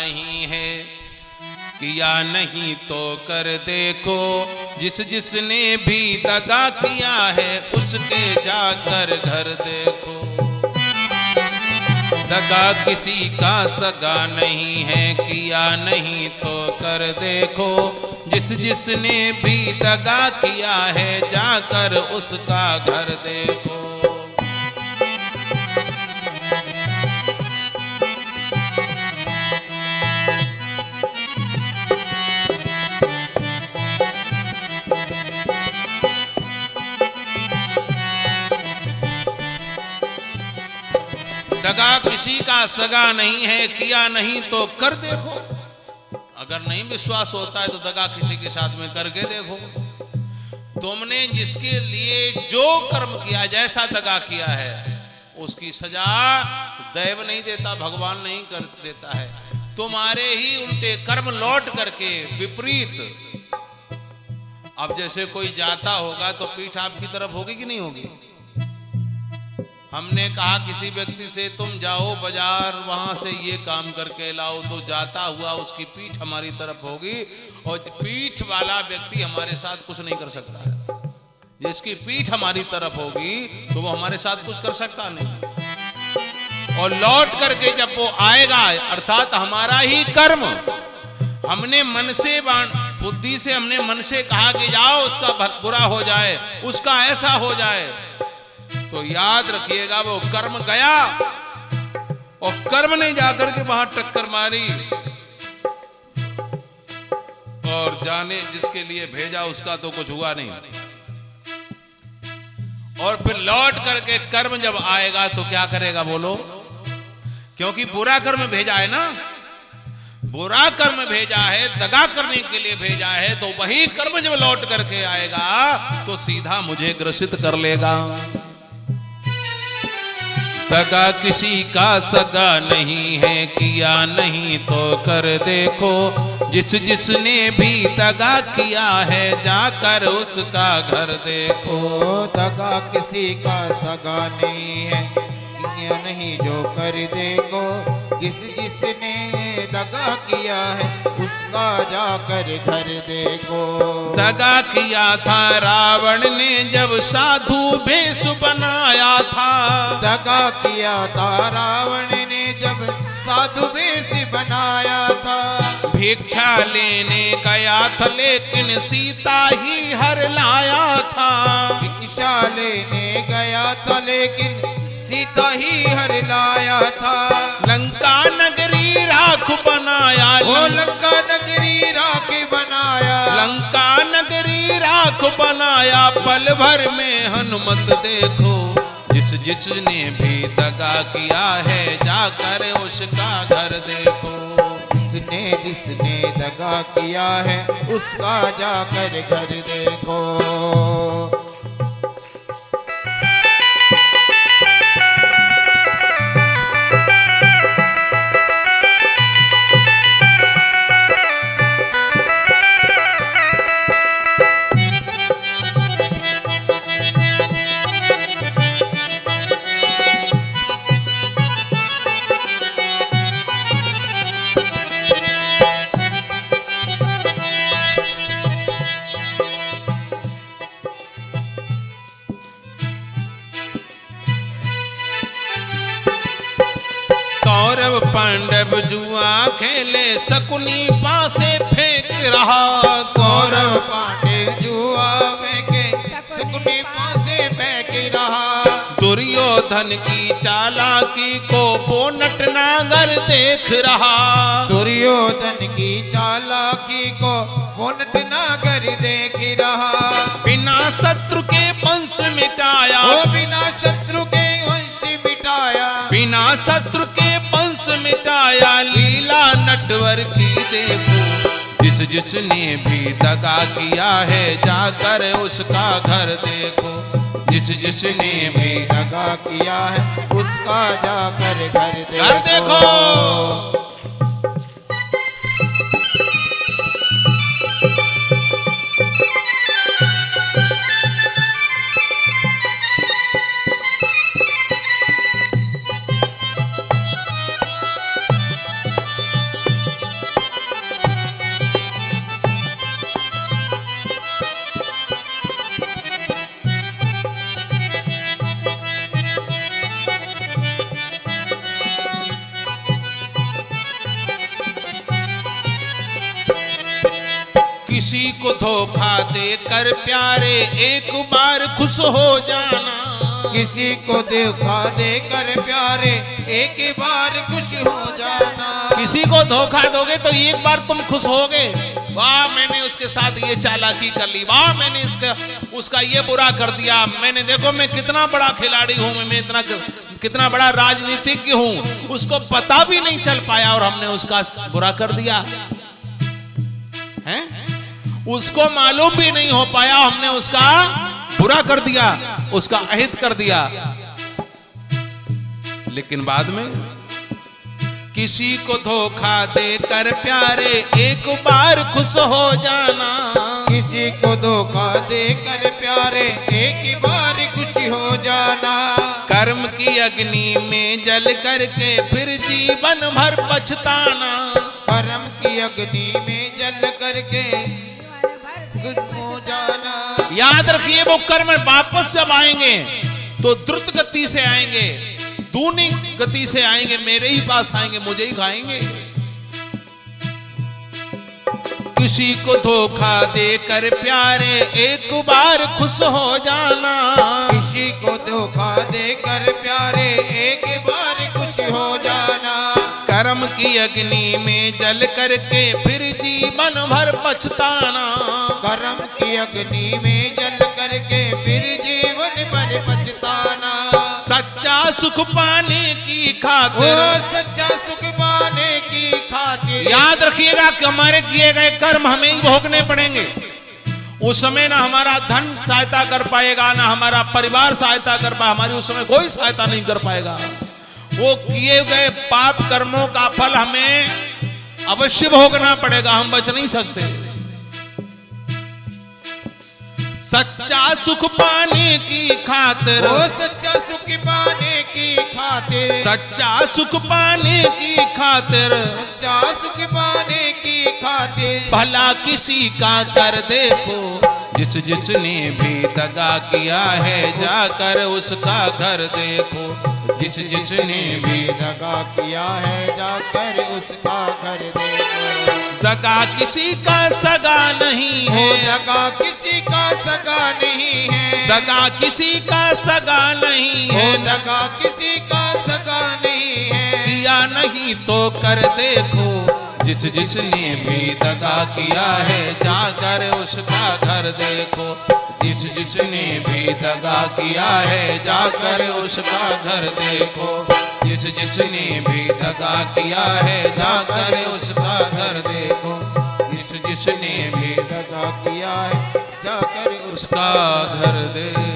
नहीं है, किया नहीं तो कर देखो, जिसने भी दगा किया है उसके जाकर घर देखो। दगा किसी का सगा नहीं है, किया नहीं तो कर देखो, जिसने भी दगा किया है जाकर उसका घर देखो। दगा किसी का सगा नहीं है, किया नहीं तो कर देखो। अगर नहीं विश्वास होता है तो दगा किसी के साथ में करके देखो। तुमने जिसके लिए जो कर्म किया, जैसा दगा किया है, उसकी सजा दैव नहीं देता, भगवान नहीं कर देता है। तुम्हारे ही उल्टे कर्म लौट करके विपरीत। अब जैसे कोई जाता होगा तो पीठ आपकी तरफ होगी कि नहीं होगी? हमने कहा किसी व्यक्ति से तुम जाओ बाजार, वहां से ये काम करके लाओ, तो जाता हुआ उसकी पीठ हमारी तरफ होगी, और पीठ वाला व्यक्ति हमारे साथ कुछ नहीं कर सकता है। जिसकी पीठ हमारी तरफ होगी तो वो हमारे साथ कुछ कर सकता नहीं। और लौट करके जब वो आएगा, अर्थात हमारा ही कर्म, हमने मन से बुद्धि से हमने मन से कहा कि जाओ उसका बुरा हो जाए, उसका ऐसा हो जाए, तो याद रखिएगा वो कर्म गया, और कर्म ने जाकर के वहां टक्कर मारी, और जाने जिसके लिए भेजा उसका तो कुछ हुआ नहीं। और फिर लौट करके कर्म जब आएगा तो क्या करेगा बोलो? क्योंकि बुरा कर्म भेजा है ना, बुरा कर्म भेजा है, दगा करने के लिए भेजा है, तो वही कर्म जब लौट करके आएगा तो सीधा मुझे ग्रसित कर लेगा। दगा किसी का सगा नहीं है, किया नहीं तो कर देखो, जिसने भी दगा किया है जाकर उसका घर देखो। दगा किसी का सगा नहीं है, किया नहीं जो कर देखो, जिसने दगा किया है उसका जाकर घर देखो। दगा किया था रावण ने जब साधु भेष बनाया था, दगा किया था रावण ने जब साधु भेष बनाया था। भिक्षा लेने गया था लेकिन सीता ही हर लाया था। भिक्षा लेने गया था लेकिन सीता ही हर लाया था। लंका नगरी राख बनाया, लंका नगरी राख बनाया, लंका नगरी राख बनाया, पल भर में हनुमत देखो, जिसने भी दगा किया है जाकर उसका घर देखो। जिसने दगा किया है उसका जाकर घर देखो। कौरव पांडव जुआ खेले, शकुनी पासे फेंक रहा। कौरव पांडव जुआ फेंके, शकुनी पासे फेंक रहा। दुर्योधन की चालाकी को वो नटनागर देख रहा। दुर्योधन की चालाकी को वो नटनागर देख रहा। बिना शत्रु के वंश मिटाया, बिना शत्रु के वंश मिटाया, बिना शत्रु के वंश मिटाया, लीला नटवर की देखो, जिसने भी दगा किया है जाकर उसका घर देखो। जिसने भी दगा किया है उसका जाकर घर देखो। किसी को धोखा देकर प्यारे एक बार खुश हो जाना। किसी को धोखा देकर प्यारे एक बार खुश हो जाना। किसी को धोखा दोगे तो एक बार तुम खुश होगे, वाह मैंने उसके साथ ये चालाकी कर ली, वाह मैंने उसका ये बुरा कर दिया, मैंने देखो मैं कितना बड़ा खिलाड़ी हूं, मैं इतना कितना बड़ा राजनीतिज्ञ हूं। उसको पता भी नहीं चल पाया और हमने उसका बुरा कर दिया है, उसको मालूम भी नहीं हो पाया, हमने उसका बुरा कर दिया, उसका अहित कर दिया। लेकिन बाद में किसी को धोखा देकर प्यारे एक बार खुश हो जाना। किसी को धोखा देकर प्यारे एक बार खुश हो जाना। कर्म की अग्नि में जल करके फिर जीवन भर पछताना। कर्म की अग्नि में जल करके खुश हो जाना। याद रखिए वो कर्म वापस जब आएंगे तो द्रुत गति से आएंगे, दूनी गति से आएंगे, मेरे ही पास आएंगे, मुझे ही खाएंगे। किसी को धोखा देकर प्यारे एक बार खुश हो जाना। किसी को धोखा देकर प्यारे एक बार खुश हो जाना। कर्म की अग्नि में जल करके फिर जीवन भर पछताना। कर्म की अग्नि में जल करके फिर जीवन भर पछताना। सच्चा सुख पाने की खातिर, सच्चा सुख पाने की खातिर याद रखिएगा कि हमारे किए गए कर्म हमें ही भोगने पड़ेंगे। उस समय ना हमारा धन सहायता कर पाएगा, ना हमारा परिवार सहायता कर पाएगा, हमारी उस समय कोई सहायता नहीं कर पाएगा। वो किए गए पाप कर्मों का फल हमें अवश्य भोगना पड़ेगा, हम बच नहीं सकते। सच्चा सुख पाने की खातिर, सच्चा सुख पाने की खातिर, सच्चा सुख पाने की खातिर, सच्चा सुख पाने की खातिर भला किसी का कर देखो, जिसने भी दगा किया है जाकर उसका घर देखो। जिसने भी दगा किया है जाकर उसका घर देखो। दगा किसी का सगा नहीं है, दगा किसी का सगा नहीं है। दगा किसी का सगा नहीं है, दगा किसी का सगा नहीं है। किया नहीं तो कर देखो, जिसने भी दगा किया है जाकर उसका घर देखो। जिसने भी दगा किया है जाकर उसका घर देखो। जिसने भी दगा किया है जाकर उसका घर देखो। जिसने भी दगा किया है जाकर उसका घर देखो।